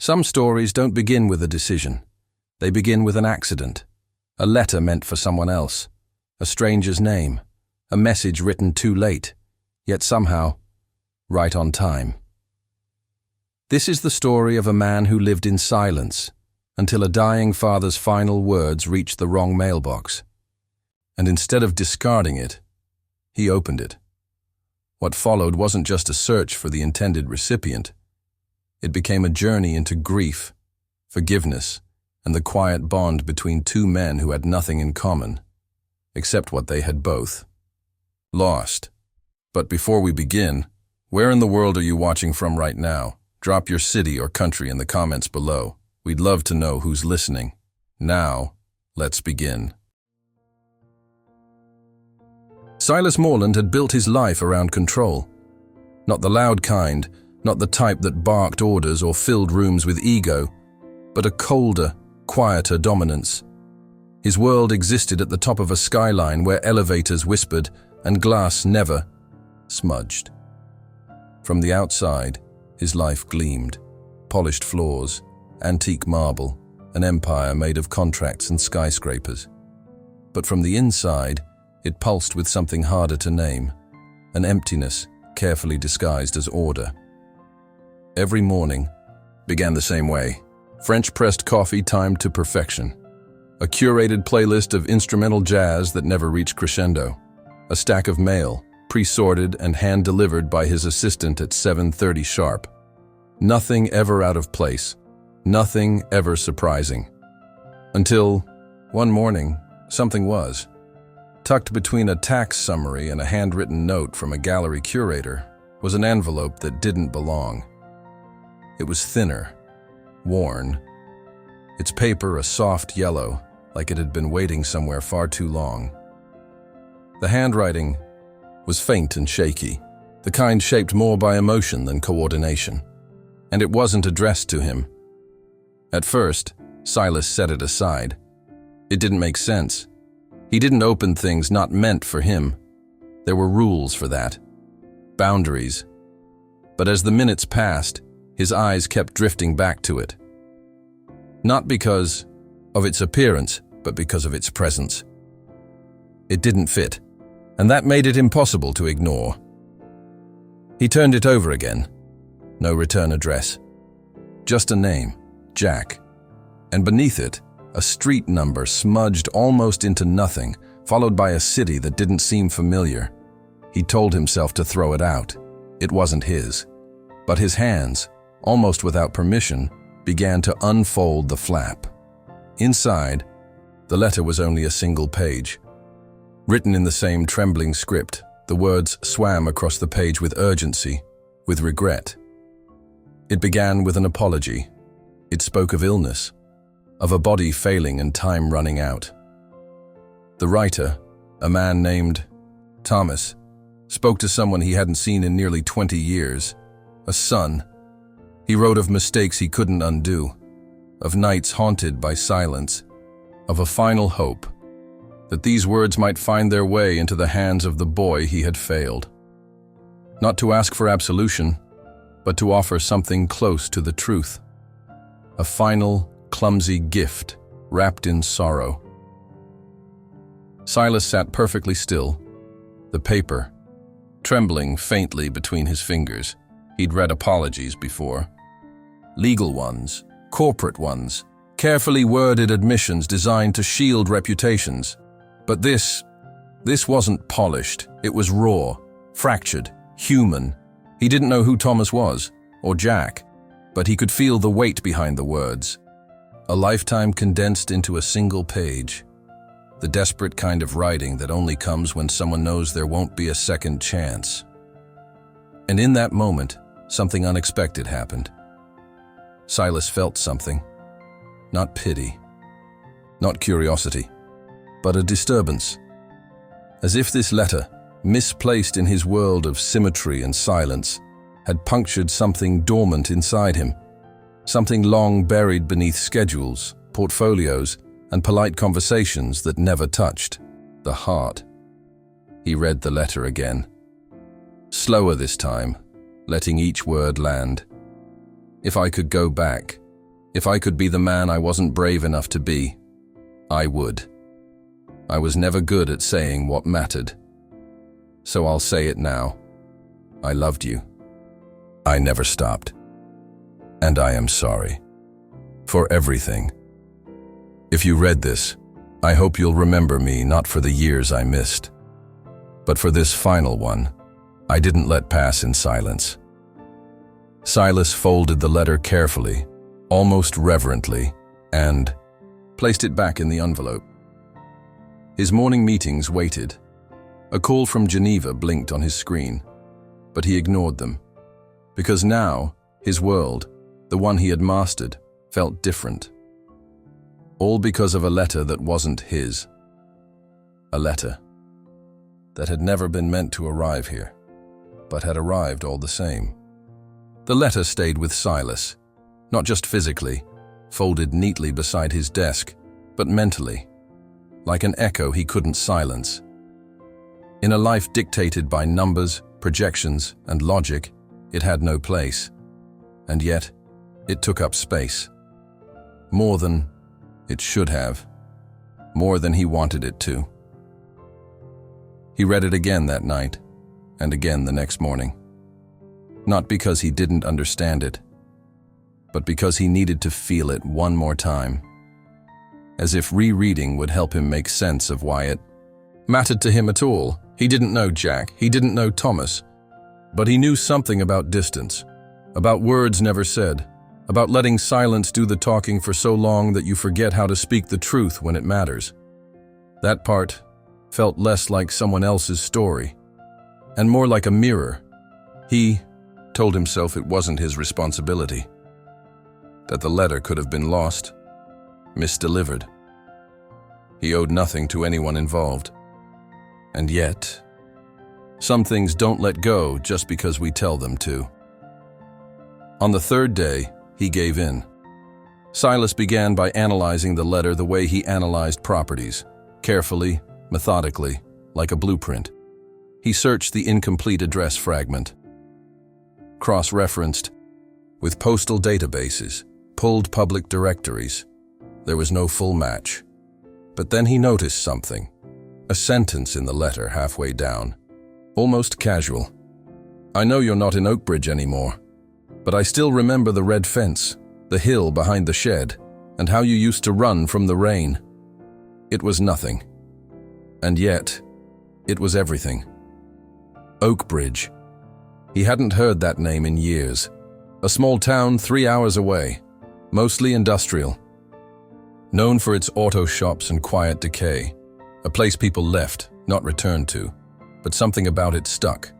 Some stories don't begin with a decision. They begin with an accident, a letter meant for someone else, a stranger's name, a message written too late, yet somehow right on time. This is the story of a man who lived in silence until a dying father's final words reached the wrong mailbox. And instead of discarding it, he opened it. What followed wasn't just a search for the intended recipient. It became a journey into grief, forgiveness, and the quiet bond between two men who had nothing in common, except what they had both lost. But before we begin, where in the world are you watching from right now? Drop your city or country in the comments below. We'd love to know who's listening. Now, let's begin. Silas Morland had built his life around control. Not the loud kind, not the type that barked orders or filled rooms with ego, but a colder, quieter dominance. His world existed at the top of a skyline where elevators whispered and glass never smudged. From the outside, his life gleamed. Polished floors, antique marble, an empire made of contracts and skyscrapers. But from the inside, it pulsed with something harder to name, an emptiness carefully disguised as order. Every morning began the same way. French pressed coffee timed to perfection. A curated playlist of instrumental jazz that never reached crescendo. A stack of mail, pre-sorted and hand-delivered by his assistant at 7:30 sharp. Nothing ever out of place. Nothing ever surprising. Until, one morning, something was. Tucked between a tax summary and a handwritten note from a gallery curator was an envelope that didn't belong. It was thinner, worn, its paper a soft yellow, like it had been waiting somewhere far too long. The handwriting was faint and shaky, the kind shaped more by emotion than coordination. And it wasn't addressed to him. At first, Silas set it aside. It didn't make sense. He didn't open things not meant for him. There were rules for that. Boundaries. But as the minutes passed, his eyes kept drifting back to it. Not because of its appearance, but because of its presence. It didn't fit, and that made it impossible to ignore. He turned it over again. No return address. Just a name, Jack. And beneath it, a street number smudged almost into nothing, followed by a city that didn't seem familiar. He told himself to throw it out. It wasn't his. But his hands, almost without permission, began to unfold the flap. Inside, the letter was only a single page. Written in the same trembling script, the words swam across the page with urgency, with regret. It began with an apology. It spoke of illness, of a body failing and time running out. The writer, a man named Thomas, spoke to someone he hadn't seen in nearly 20 years, a son. He wrote of mistakes he couldn't undo, of nights haunted by silence, of a final hope, that these words might find their way into the hands of the boy he had failed. Not to ask for absolution, but to offer something close to the truth. A final, clumsy gift wrapped in sorrow. Silas sat perfectly still, the paper trembling faintly between his fingers. He'd read apologies before. Legal ones, corporate ones, carefully worded admissions designed to shield reputations. But this wasn't polished. It was raw, fractured, human. He didn't know who Thomas was, or Jack, but he could feel the weight behind the words. A lifetime condensed into a single page. The desperate kind of writing that only comes when someone knows there won't be a second chance. And in that moment, something unexpected happened. Silas felt something. Not pity, not curiosity, but a disturbance. As if this letter, misplaced in his world of symmetry and silence, had punctured something dormant inside him, something long buried beneath schedules, portfolios, and polite conversations that never touched the heart. He read the letter again. Slower this time, letting each word land. If I could go back, If I could be the man I wasn't brave enough to be, I would. I was never good at saying what mattered. So I'll say it now. I loved you. I never stopped. And I am sorry. For everything. If you read this, I hope you'll remember me not for the years I missed, but for this final one I didn't let pass in silence. Silas folded the letter carefully, almost reverently, and placed it back in the envelope. His morning meetings waited. A call from Geneva blinked on his screen, but he ignored them, because now his world, the one he had mastered, felt different. All because of a letter that wasn't his. A letter that had never been meant to arrive here, but had arrived all the same. The letter stayed with Silas, not just physically, folded neatly beside his desk, but mentally, like an echo he couldn't silence. In a life dictated by numbers, projections, and logic, it had no place. And yet, it took up space. More than it should have. More than he wanted it to. He read it again that night, and again the next morning. Not because he didn't understand it, but because he needed to feel it one more time. As if rereading would help him make sense of why it mattered to him at all. He didn't know Jack, he didn't know Thomas, but he knew something about distance, about words never said, about letting silence do the talking for so long that you forget how to speak the truth when it matters. That part felt less like someone else's story, and more like a mirror. He told himself it wasn't his responsibility, that the letter could have been lost, misdelivered. He owed nothing to anyone involved. And yet, some things don't let go just because we tell them to. On the third day, he gave in. Silas began by analyzing the letter the way he analyzed properties, carefully, methodically, like a blueprint. He searched the incomplete address fragment, cross-referenced with postal databases, pulled public directories. There was no full match. But then he noticed something. A sentence in the letter halfway down, almost casual. I know you're not in Oakbridge anymore, but I still remember the red fence, the hill behind the shed, and how you used to run from the rain. It was nothing. And yet, it was everything. Oakbridge. He hadn't heard that name in years. A small town 3 hours away, mostly industrial. Known for its auto shops and quiet decay. A place people left, not returned to, but something about it stuck.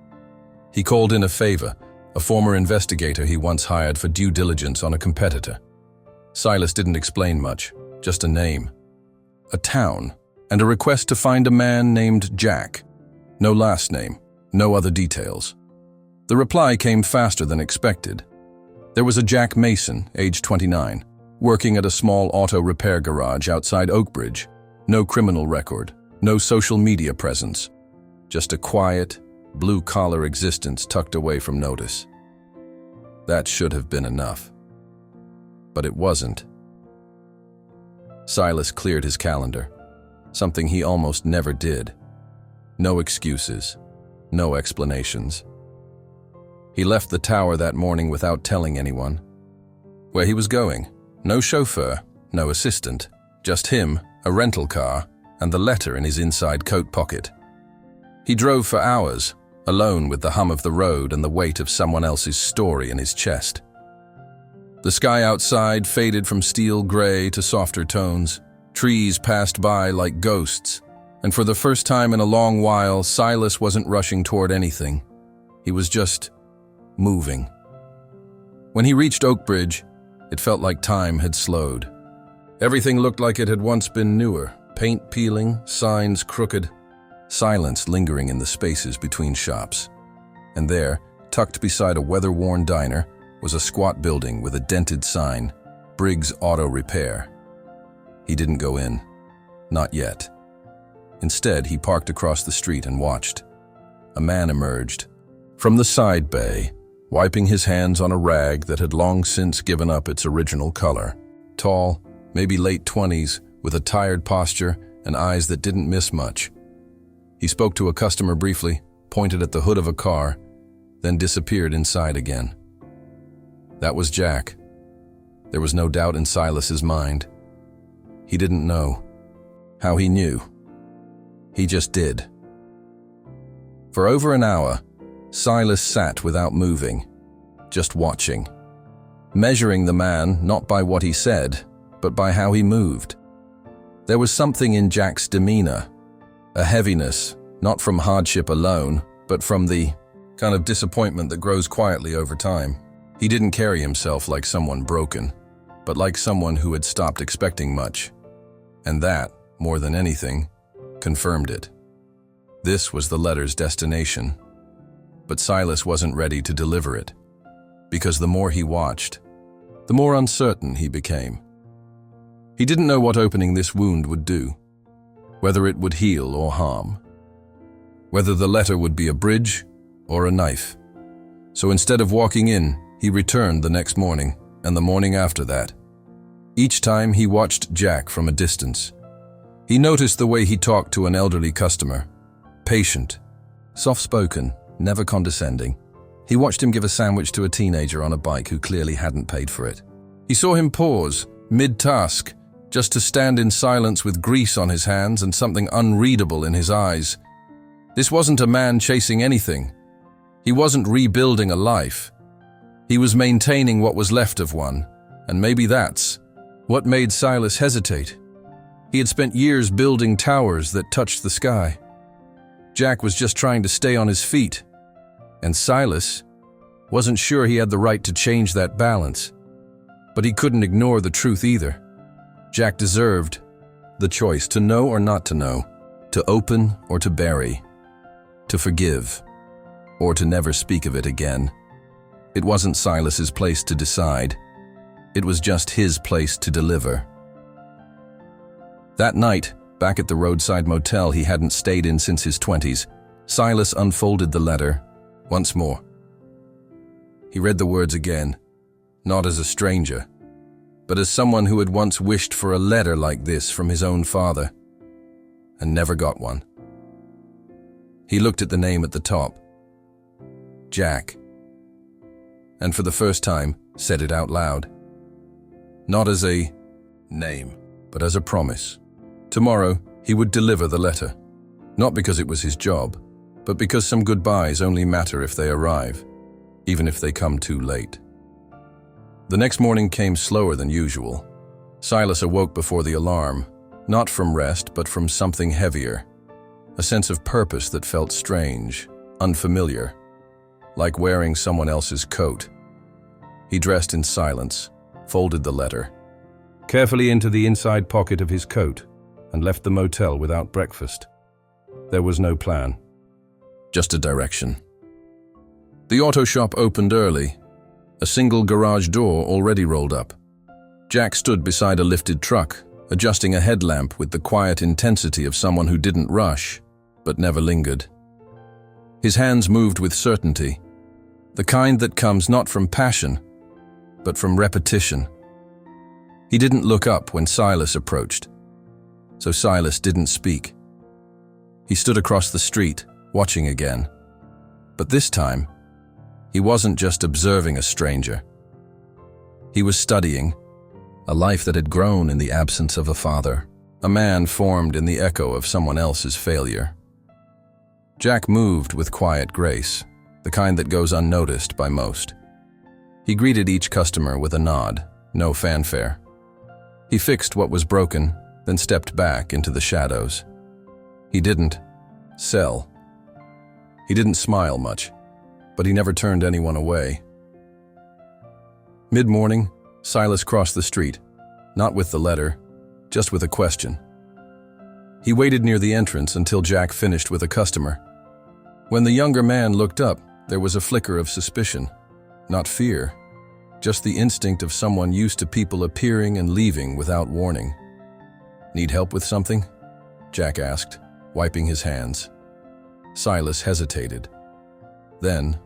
He called in a favor, a former investigator he once hired for due diligence on a competitor. Silas didn't explain much, just a name, a town, and a request to find a man named Jack. No last name, no other details. The reply came faster than expected. There was a Jack Mason, age 29, working at a small auto repair garage outside Oakbridge. No criminal record, no social media presence, just a quiet, blue-collar existence tucked away from notice. That should have been enough. But it wasn't. Silas cleared his calendar, something he almost never did. No excuses, no explanations. He left the tower that morning without telling anyone. Where he was going, no chauffeur, no assistant, just him, a rental car, and the letter in his inside coat pocket. He drove for hours, alone with the hum of the road and the weight of someone else's story in his chest. The sky outside faded from steel gray to softer tones. Trees passed by like ghosts, and for the first time in a long while, Silas wasn't rushing toward anything. He was just moving. When he reached Oakbridge, it felt like time had slowed. Everything looked like it had once been newer, paint peeling, signs crooked, silence lingering in the spaces between shops. And there, tucked beside a weather-worn diner, was a squat building with a dented sign, Briggs Auto Repair. He didn't go in. Not yet. Instead, he parked across the street and watched. A man emerged from the side bay, wiping his hands on a rag that had long since given up its original color. tall, maybe late 20s, with a tired posture and eyes that didn't miss much. He spoke to a customer briefly, pointed at the hood of a car, then disappeared inside again. That was Jack. There was no doubt in Silas's mind. He didn't know. How he knew? He just did. For over an hour, Silas sat without moving, just watching, measuring the man not by what he said, but by how he moved. There was something in Jack's demeanor, a heaviness, not from hardship alone, but from the kind of disappointment that grows quietly over time. He didn't carry himself like someone broken, but like someone who had stopped expecting much. And that, more than anything, confirmed it. This was the letter's destination. But Silas wasn't ready to deliver it, because the more he watched, the more uncertain he became. He didn't know what opening this wound would do, whether it would heal or harm, whether the letter would be a bridge or a knife. So instead of walking in, he returned the next morning and the morning after that. Each time he watched Jack from a distance. He noticed the way he talked to an elderly customer, patient, soft-spoken, never condescending. He watched him give a sandwich to a teenager on a bike who clearly hadn't paid for it. He saw him pause, mid-task, just to stand in silence with grease on his hands and something unreadable in his eyes. This wasn't a man chasing anything. He wasn't rebuilding a life. He was maintaining what was left of one, and maybe that's what made Silas hesitate. He had spent years building towers that touched the sky. Jack was just trying to stay on his feet, and Silas wasn't sure he had the right to change that balance. But he couldn't ignore the truth either. Jack deserved the choice to know or not to know, to open or to bury, to forgive or to never speak of it again. It wasn't Silas's place to decide. It was just his place to deliver. That night, back at the roadside motel he hadn't stayed in since his 20s, Silas unfolded the letter once more. He read the words again, not as a stranger, but as someone who had once wished for a letter like this from his own father, and never got one. He looked at the name at the top, Jack, and for the first time said it out loud. Not as a name, but as a promise. Tomorrow, he would deliver the letter, not because it was his job, but because some goodbyes only matter if they arrive, even if they come too late. The next morning came slower than usual. Silas awoke before the alarm, not from rest, but from something heavier, a sense of purpose that felt strange, unfamiliar, like wearing someone else's coat. He dressed in silence, folded the letter carefully into the inside pocket of his coat, and left the motel without breakfast. There was no plan, just a direction. The auto shop opened early, a single garage door already rolled up. Jack stood beside a lifted truck, adjusting a headlamp with the quiet intensity of someone who didn't rush, but never lingered. His hands moved with certainty, the kind that comes not from passion, but from repetition. He didn't look up when Silas approached, so Silas didn't speak. He stood across the street, watching again. But this time, he wasn't just observing a stranger. He was studying a life that had grown in the absence of a father, a man formed in the echo of someone else's failure. Jack moved with quiet grace, the kind that goes unnoticed by most. He greeted each customer with a nod, no fanfare. He fixed what was broken, then stepped back into the shadows. He didn't sell. He didn't smile much, but he never turned anyone away. Mid-morning, Silas crossed the street, not with the letter, just with a question. He waited near the entrance until Jack finished with a customer. When the younger man looked up, there was a flicker of suspicion, not fear, just the instinct of someone used to people appearing and leaving without warning. "Need help with something?" Jack asked, wiping his hands. Silas hesitated, then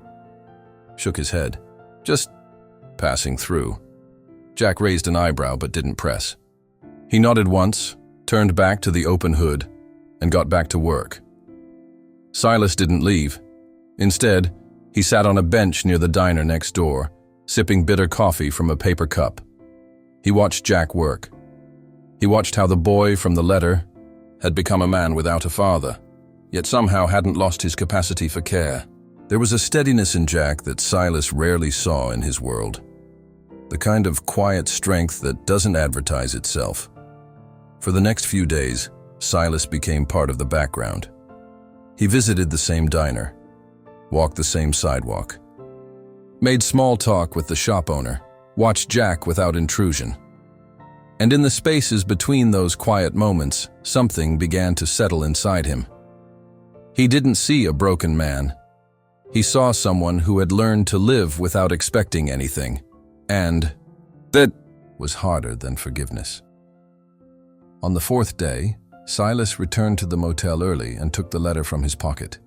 shook his head. "Just passing through." Jack raised an eyebrow but didn't press. He nodded once, turned back to the open hood, and got back to work. Silas didn't leave. Instead, he sat on a bench near the diner next door, sipping bitter coffee from a paper cup. He watched Jack work. He watched how the boy from the letter had become a man without a father, yet somehow hadn't lost his capacity for care. There was a steadiness in Jack that Silas rarely saw in his world, the kind of quiet strength that doesn't advertise itself. For the next few days, Silas became part of the background. He visited the same diner, walked the same sidewalk, made small talk with the shop owner, watched Jack without intrusion. And in the spaces between those quiet moments, something began to settle inside him. He didn't see a broken man. He saw someone who had learned to live without expecting anything, and that was harder than forgiveness. On the fourth day, Silas returned to the motel early and took the letter from his pocket.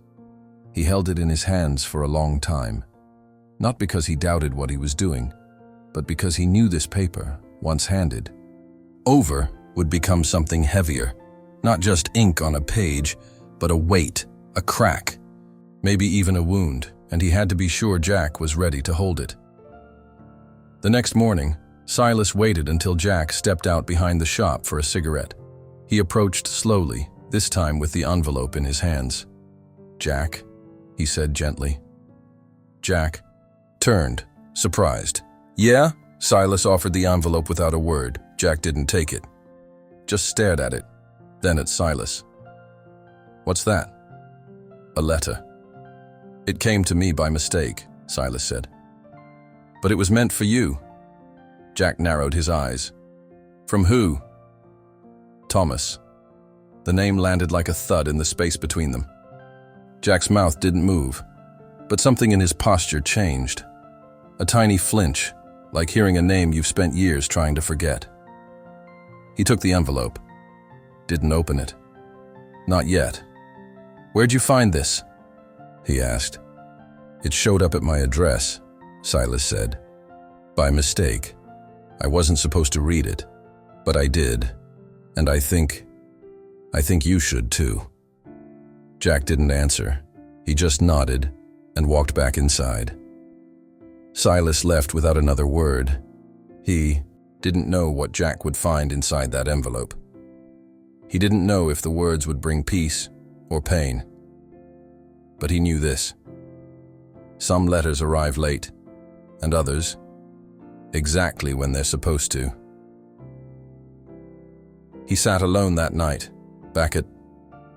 He held it in his hands for a long time, not because he doubted what he was doing, but because he knew this paper, once handed over, would become something heavier, not just ink on a page, but a weight, a crack, maybe even a wound, and he had to be sure Jack was ready to hold it. The next morning, Silas waited until Jack stepped out behind the shop for a cigarette. He approached slowly, this time with the envelope in his hands. "Jack," he said gently. Jack turned, surprised. "Yeah?" Silas offered the envelope without a word. Jack didn't take it, just stared at it, then at Silas. "What's that?" "A letter." "It came to me by mistake," Silas said. "But it was meant for you." Jack narrowed his eyes. "From who?" "Thomas." The name landed like a thud in the space between them. Jack's mouth didn't move, but something in his posture changed. A tiny flinch, like hearing a name you've spent years trying to forget. He took the envelope. Didn't open it. "Not yet." "Where'd you find this?" he asked. "It showed up at my address," Silas said. "By mistake. I wasn't supposed to read it, but I did, and I think you should too." Jack didn't answer. He just nodded and walked back inside. Silas left without another word. He didn't know what Jack would find inside that envelope. He didn't know if the words would bring peace or pain. But he knew this. Some letters arrive late, and others exactly when they're supposed to. He sat alone that night, back at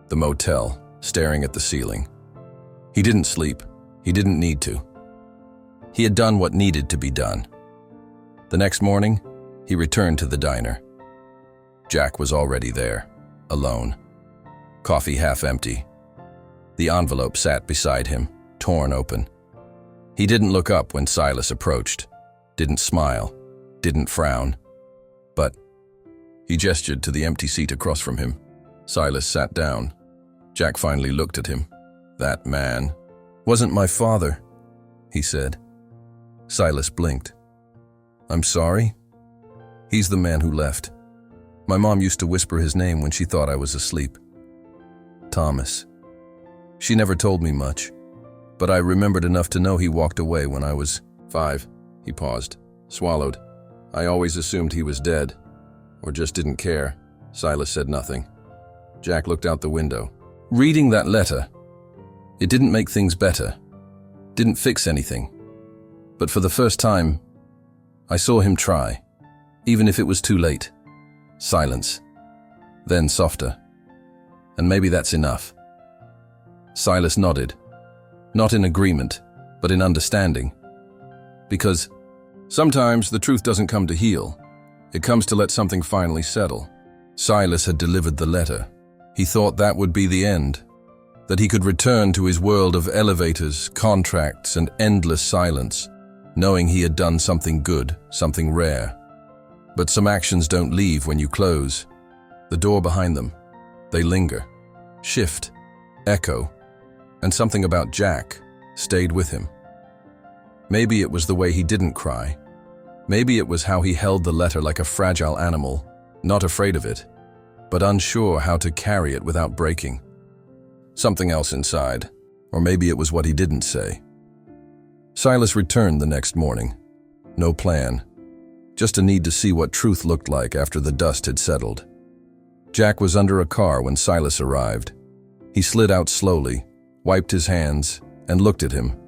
the motel, staring at the ceiling. He didn't sleep. He didn't need to. He had done what needed to be done. The next morning, he returned to the diner. Jack was already there, alone. Coffee half empty. The envelope sat beside him, torn open. He didn't look up when Silas approached, didn't smile, didn't frown. But he gestured to the empty seat across from him. Silas sat down. Jack finally looked at him. "That man wasn't my father," he said. Silas blinked. "I'm sorry?" "He's the man who left. My mom used to whisper his name when she thought I was asleep. Thomas. She never told me much, but I remembered enough to know he walked away when I was 5. He paused, swallowed. "I always assumed he was dead, or just didn't care." Silas said nothing. Jack looked out the window. Reading that letter, it didn't make things better, didn't fix anything. But for the first time, I saw him try, even if it was too late. Silence, then softer. "And maybe that's enough." Silas nodded, not in agreement, but in understanding. Because sometimes the truth doesn't come to heal. It comes to let something finally settle. Silas had delivered the letter. He thought that would be the end, that he could return to his world of elevators, contracts, and endless silence, knowing he had done something good, something rare. But some actions don't leave when you close. The door behind them, they linger, shift, echo, and something about Jack stayed with him. Maybe it was the way he didn't cry. Maybe it was how he held the letter like a fragile animal, not afraid of it, but unsure how to carry it without breaking. Something else inside, or maybe it was what he didn't say. Silas returned the next morning. No plan, just a need to see what truth looked like after the dust had settled. Jack was under a car when Silas arrived. He slid out slowly, wiped his hands, and looked at him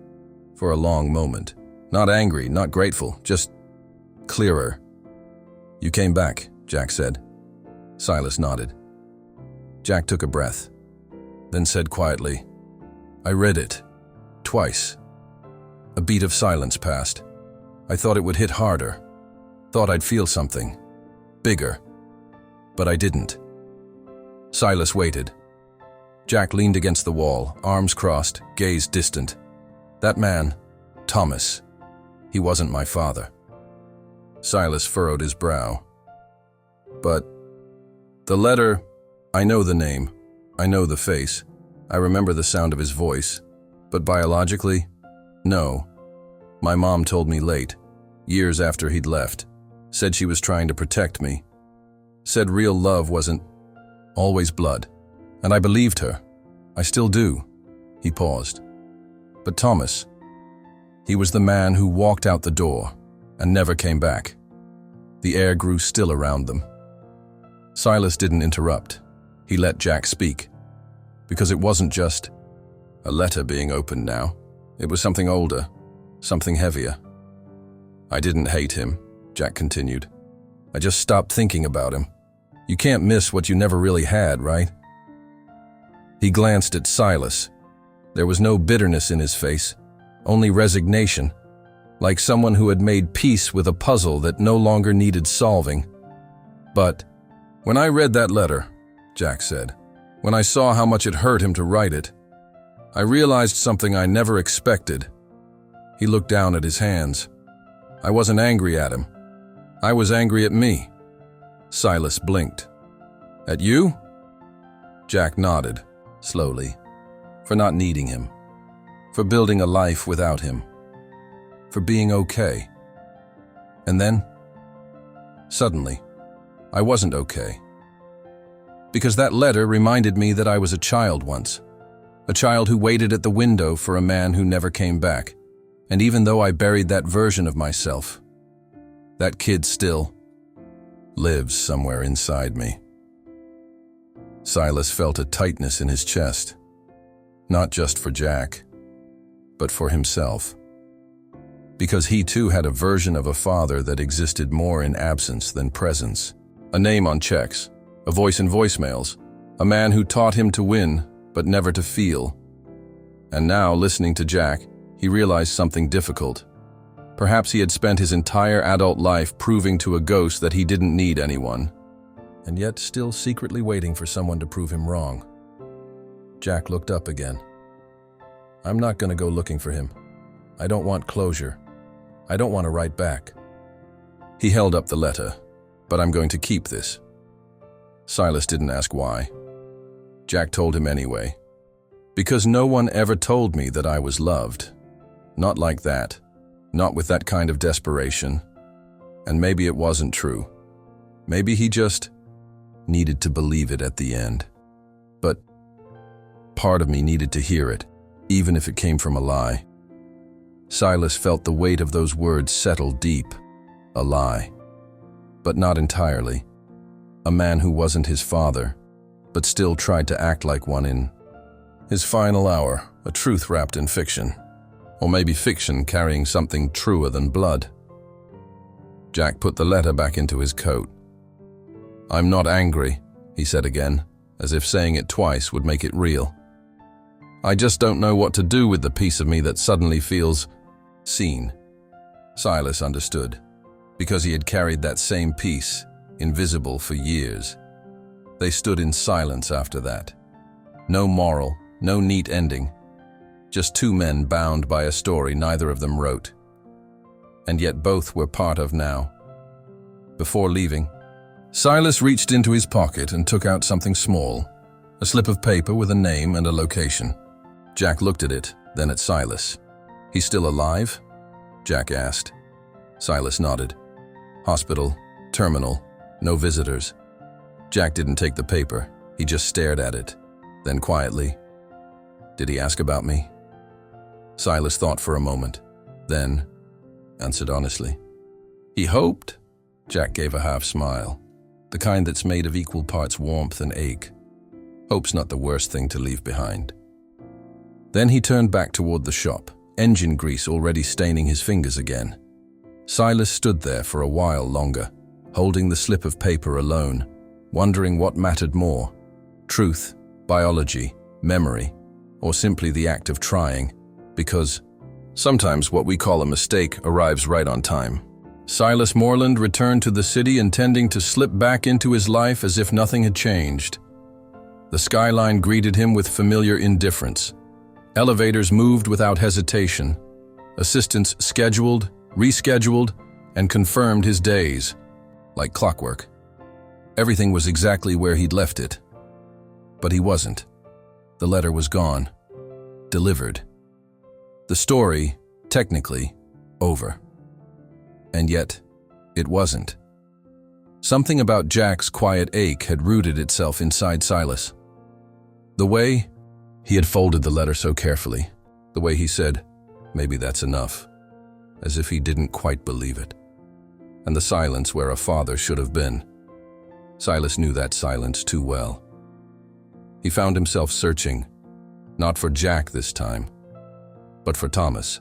for a long moment. Not angry, not grateful, just clearer. "You came back," Jack said. Silas nodded. Jack took a breath, then said quietly, "I read it. Twice." A beat of silence passed. I thought it would hit harder. Thought I'd feel something. Bigger. But I didn't. Silas waited. Jack leaned against the wall, arms crossed, gaze distant. That man, Thomas, he wasn't my father. Silas furrowed his brow. "But the letter, I know the name, I know the face, I remember the sound of his voice, but biologically, no. My mom told me late, years after he'd left, said she was trying to protect me, said real love wasn't always blood, and I believed her. I still do." He paused. "But Thomas, he was the man who walked out the door and never came back." The air grew still around them. Silas didn't interrupt. He let Jack speak. Because it wasn't just a letter being opened now. It was something older, something heavier. "I didn't hate him," Jack continued. "I just stopped thinking about him. You can't miss what you never really had, right?" He glanced at Silas. There was no bitterness in his face, only resignation, like someone who had made peace with a puzzle that no longer needed solving. "But when I read that letter," Jack said, "when I saw how much it hurt him to write it, I realized something I never expected." He looked down at his hands. "I wasn't angry at him. I was angry at me." Silas blinked. "At you?" Jack nodded, slowly. "For not needing him. For building a life without him. For being okay. And then, suddenly, I wasn't okay. Because that letter reminded me that I was a child once. A child who waited at the window for a man who never came back. And even though I buried that version of myself, that kid still lives somewhere inside me." Silas felt a tightness in his chest, not just for Jack, but for himself. Because he too had a version of a father that existed more in absence than presence. A name on checks, a voice in voicemails, a man who taught him to win, but never to feel. And now, listening to Jack, he realized something difficult. Perhaps he had spent his entire adult life proving to a ghost that he didn't need anyone, and yet still secretly waiting for someone to prove him wrong. Jack looked up again. "I'm not going to go looking for him. I don't want closure. I don't want to write back." He held up the letter. "But I'm going to keep this." Silas didn't ask why. Jack told him anyway. "Because no one ever told me that I was loved. Not like that. Not with that kind of desperation. And maybe it wasn't true. Maybe he just needed to believe it at the end. But part of me needed to hear it, even if it came from a lie." Silas felt the weight of those words settle deep. A lie. But not entirely. A man who wasn't his father, but still tried to act like one in his final hour, a truth wrapped in fiction. Or maybe fiction carrying something truer than blood. Jack put the letter back into his coat. "I'm not angry," he said again, as if saying it twice would make it real. "I just don't know what to do with the piece of me that suddenly feels seen." Silas understood, because he had carried that same piece, invisible for years. They stood in silence after that. No moral, no neat ending. Just two men bound by a story neither of them wrote. And yet both were part of now. Before leaving, Silas reached into his pocket and took out something small, a slip of paper with a name and a location. Jack looked at it, then at Silas. "He's still alive?" Jack asked. Silas nodded. Hospital, terminal, no visitors. Jack didn't take the paper. He just stared at it. Then quietly, "Did he ask about me?" Silas thought for a moment, then answered honestly, "He hoped." Jack gave a half smile, the kind that's made of equal parts warmth and ache. Hope's not the worst thing to leave behind. Then he turned back toward the shop, engine grease already staining his fingers again. Silas stood there for a while longer, holding the slip of paper alone, wondering what mattered more: truth, biology, memory, or simply the act of trying, because sometimes what we call a mistake arrives right on time. Silas Morland returned to the city intending to slip back into his life as if nothing had changed. The skyline greeted him with familiar indifference. Elevators moved without hesitation. Assistants scheduled, rescheduled, and confirmed his days, like clockwork. Everything was exactly where he'd left it. But he wasn't. The letter was gone. Delivered. The story, technically, over. And yet, it wasn't. Something about Jack's quiet ache had rooted itself inside Silas. The way he had folded the letter so carefully, the way he said, "Maybe that's enough," as if he didn't quite believe it. And the silence where a father should have been. Silas knew that silence too well. He found himself searching, not for Jack this time, but for Thomas.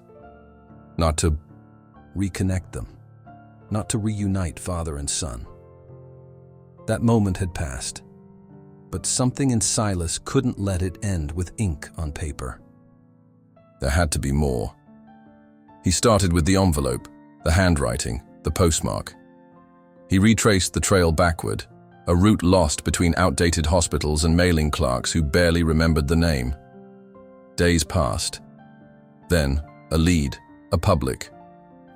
Not to reconnect them, not to reunite father and son. That moment had passed, but something in Silas couldn't let it end with ink on paper. There had to be more. He started with the envelope, the handwriting, the postmark. He retraced the trail backward, a route lost between outdated hospitals and mailing clerks who barely remembered the name. Days passed. Then, a lead, a public.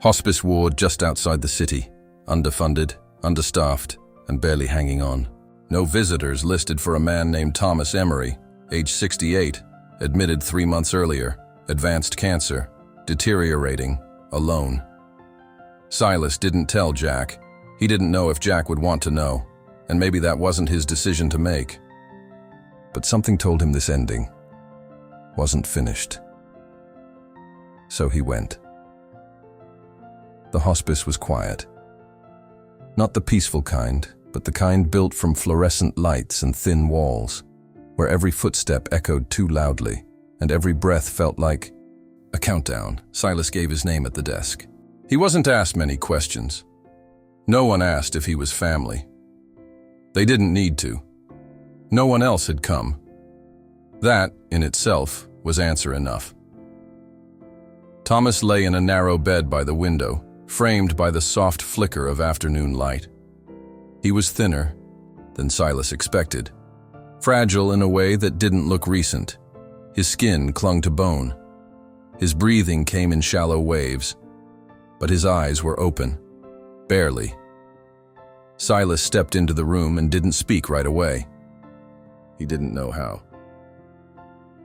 Hospice ward just outside the city, underfunded, understaffed, and barely hanging on. No visitors listed for a man named Thomas Emery, age 68, admitted 3 months earlier, advanced cancer, deteriorating, alone. Silas didn't tell Jack. He didn't know if Jack would want to know, and maybe that wasn't his decision to make. But something told him this ending wasn't finished. So he went. The hospice was quiet. Not the peaceful kind, but the kind built from fluorescent lights and thin walls, where every footstep echoed too loudly, and every breath felt like a countdown. Silas gave his name at the desk. He wasn't asked many questions. No one asked if he was family. They didn't need to. No one else had come. That, in itself, was answer enough. Thomas lay in a narrow bed by the window, framed by the soft flicker of afternoon light. He was thinner than Silas expected, fragile in a way that didn't look recent. His skin clung to bone. His breathing came in shallow waves, but his eyes were open, barely. Silas stepped into the room and didn't speak right away. He didn't know how.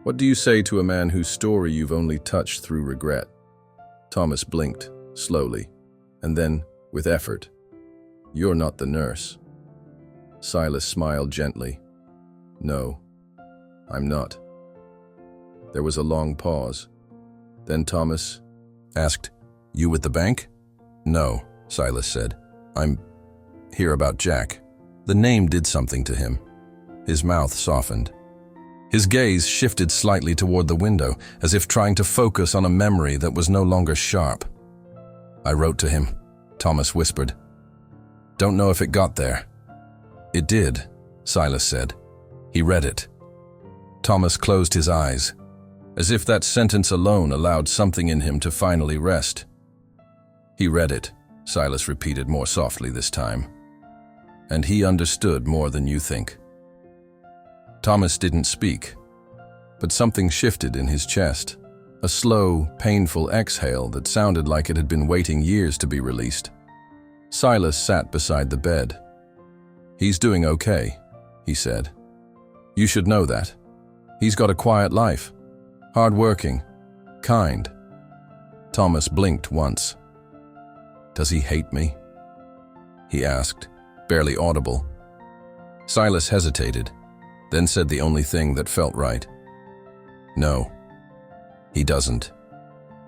"What do you say to a man whose story you've only touched through regret?" Thomas blinked, slowly, and then, with effort, "You're not the nurse." Silas smiled gently. "No, I'm not." There was a long pause. Then Thomas asked, "You with the bank?" "No," Silas said. "I'm here about Jack." The name did something to him. His mouth softened. His gaze shifted slightly toward the window, as if trying to focus on a memory that was no longer sharp. "I wrote to him," Thomas whispered. "Don't know if it got there." "It did," Silas said. "He read it." Thomas closed his eyes, as if that sentence alone allowed something in him to finally rest. "He read it," Silas repeated more softly this time. "And he understood more than you think." Thomas didn't speak, but something shifted in his chest, a slow, painful exhale that sounded like it had been waiting years to be released. Silas sat beside the bed. "He's doing okay," he said. "You should know that. He's got a quiet life, hard-working, kind." Thomas blinked once. "Does he hate me?" he asked, barely audible. Silas hesitated, then said the only thing that felt right. No, he doesn't.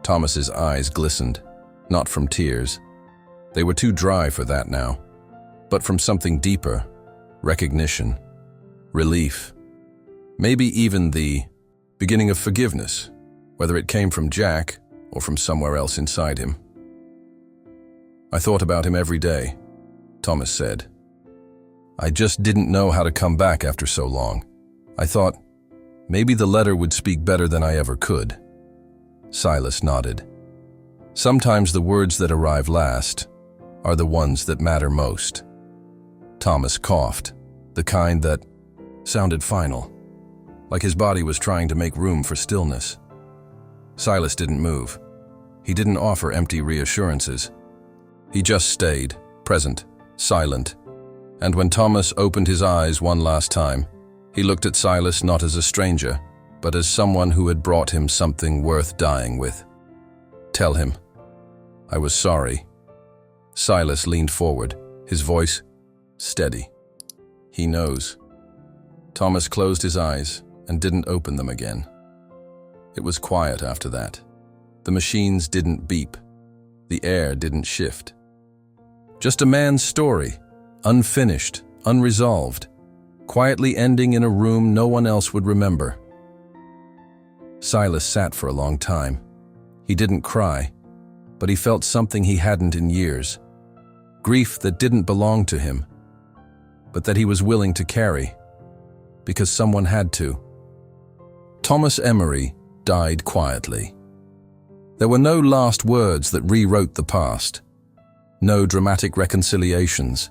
Thomas's eyes glistened, not from tears. They were too dry for that now, but from something deeper, recognition, relief, maybe even the beginning of forgiveness, whether it came from Jack or from somewhere else inside him. I thought about him every day, Thomas said. I just didn't know how to come back after so long. I thought, maybe the letter would speak better than I ever could. Silas nodded. Sometimes the words that arrive last are the ones that matter most. Thomas coughed, the kind that sounded final, like his body was trying to make room for stillness. Silas didn't move. He didn't offer empty reassurances. He just stayed, present, silent. And when Thomas opened his eyes one last time, he looked at Silas not as a stranger, but as someone who had brought him something worth dying with. Tell him. I was sorry. Silas leaned forward, his voice steady. He knows. Thomas closed his eyes and didn't open them again. It was quiet after that. The machines didn't beep. The air didn't shift. Just a man's story, unfinished, unresolved, quietly ending in a room no one else would remember. Silas sat for a long time. He didn't cry, but he felt something he hadn't in years. Grief that didn't belong to him, but that he was willing to carry, because someone had to. Thomas Emery died quietly. There were no last words that rewrote the past, no dramatic reconciliations.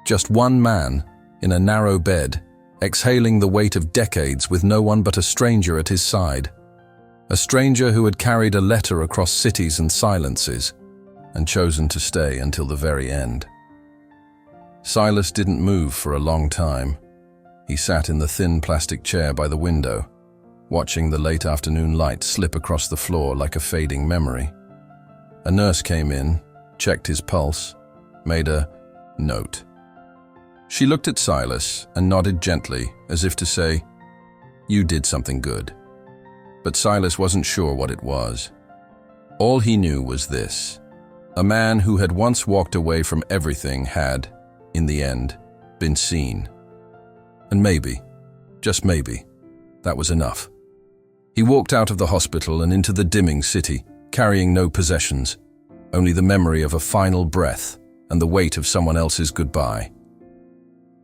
Just one man in a narrow bed, exhaling the weight of decades with no one but a stranger at his side. A stranger who had carried a letter across cities and silences and chosen to stay until the very end. Silas didn't move for a long time. He sat in the thin plastic chair by the window, watching the late afternoon light slip across the floor like a fading memory. A nurse came in, checked his pulse, made a note. She looked at Silas and nodded gently, as if to say, "You did something good." But Silas wasn't sure what it was. All he knew was this. A man who had once walked away from everything had, in the end, been seen. And maybe, just maybe, that was enough. He walked out of the hospital and into the dimming city, carrying no possessions, only the memory of a final breath and the weight of someone else's goodbye.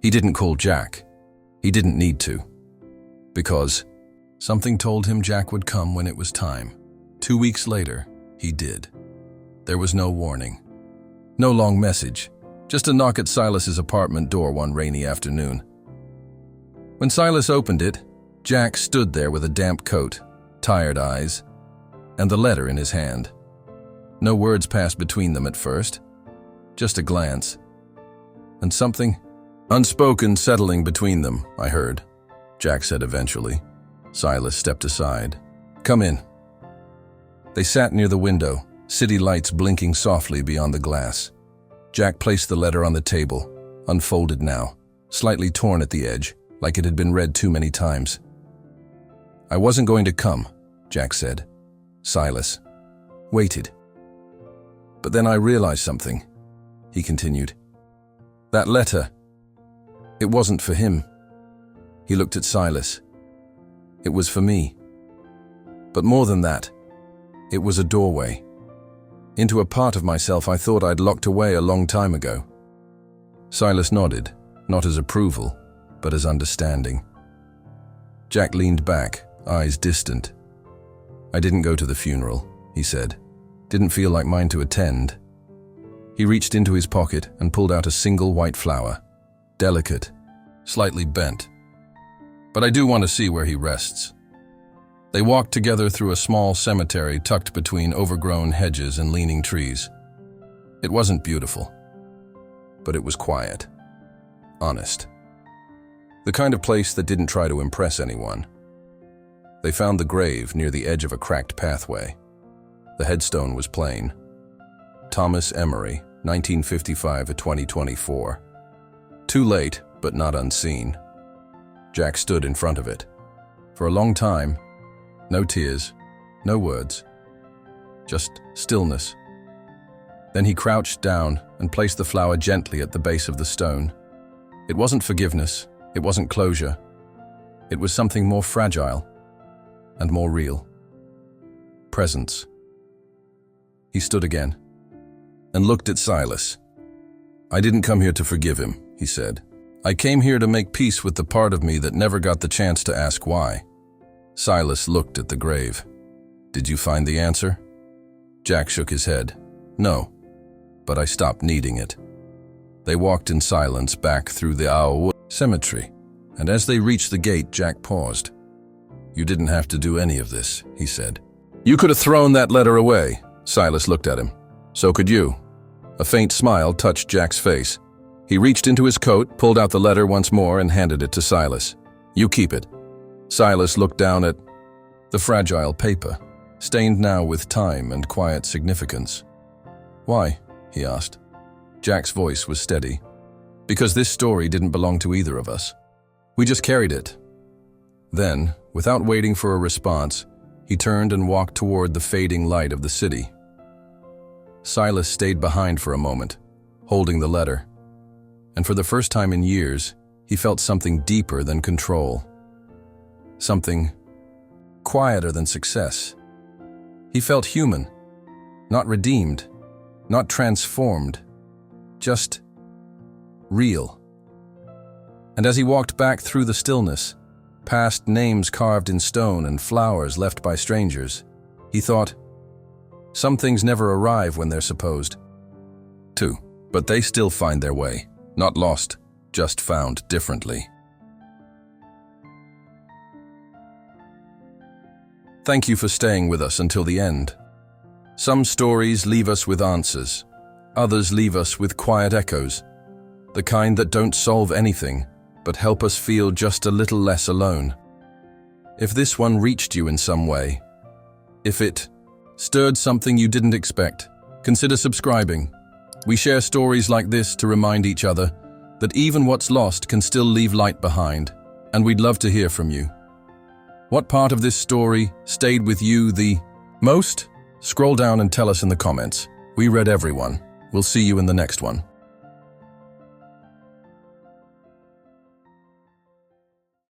He didn't call Jack. He didn't need to. Because something told him Jack would come when it was time. 2 weeks later, he did. There was no warning. No long message. Just a knock at Silas's apartment door one rainy afternoon. When Silas opened it, Jack stood there with a damp coat, tired eyes, and the letter in his hand. No words passed between them at first. Just a glance. And something unspoken settling between them, I heard, Jack said eventually. Silas stepped aside. "Come in." They sat near the window, city lights blinking softly beyond the glass. Jack placed the letter on the table, unfolded now, slightly torn at the edge, like it had been read too many times. "I wasn't going to come," Jack said. Silas waited. "But then I realized something," he continued. "That letter, it wasn't for him." He looked at Silas. "It was for me. But more than that, it was a doorway into a part of myself I thought I'd locked away a long time ago." Silas nodded, not as approval, but as understanding. Jack leaned back, eyes distant. "I didn't go to the funeral," he said. "Didn't feel like mine to attend." He reached into his pocket and pulled out a single white flower, delicate, slightly bent. "But I do want to see where he rests." They walked together through a small cemetery tucked between overgrown hedges and leaning trees. It wasn't beautiful, but it was quiet, honest. The kind of place that didn't try to impress anyone. They found the grave near the edge of a cracked pathway. The headstone was plain. Thomas Emery, 1955 to 2024. Too late, but not unseen. Jack stood in front of it. For a long time, no tears, no words, just stillness. Then he crouched down and placed the flower gently at the base of the stone. It wasn't forgiveness, it wasn't closure. It was something more fragile and more real. Presence. He stood again and looked at Silas. "I didn't come here to forgive him," he said. "I came here to make peace with the part of me that never got the chance to ask why." Silas looked at the grave. "Did you find the answer?" Jack shook his head. "No, but I stopped needing it." They walked in silence back through the Owl cemetery, and as they reached the gate, Jack paused. "You didn't have to do any of this," he said. "You could have thrown that letter away." Silas looked at him. "So could you." A faint smile touched Jack's face. He reached into his coat, pulled out the letter once more, and handed it to Silas. "You keep it." Silas looked down at the fragile paper, stained now with time and quiet significance. "Why?" he asked. Jack's voice was steady. "Because this story didn't belong to either of us. We just carried it." Then, without waiting for a response, he turned and walked toward the fading light of the city. Silas stayed behind for a moment, holding the letter. And for the first time in years, he felt something deeper than control. Something quieter than success. He felt human, not redeemed, not transformed, just real. And as he walked back through the stillness, past names carved in stone and flowers left by strangers, he thought, some things never arrive when they're supposed to, but they still find their way, not lost, just found differently. Thank you for staying with us until the end. Some stories leave us with answers. Others leave us with quiet echoes, the kind that don't solve anything, but help us feel just a little less alone. If this one reached you in some way, if it stirred something you didn't expect, consider subscribing. We share stories like this to remind each other that even what's lost can still leave light behind, and we'd love to hear from you. What part of this story stayed with you the most? Scroll down and tell us in the comments. We read everyone. We'll see you in the next one.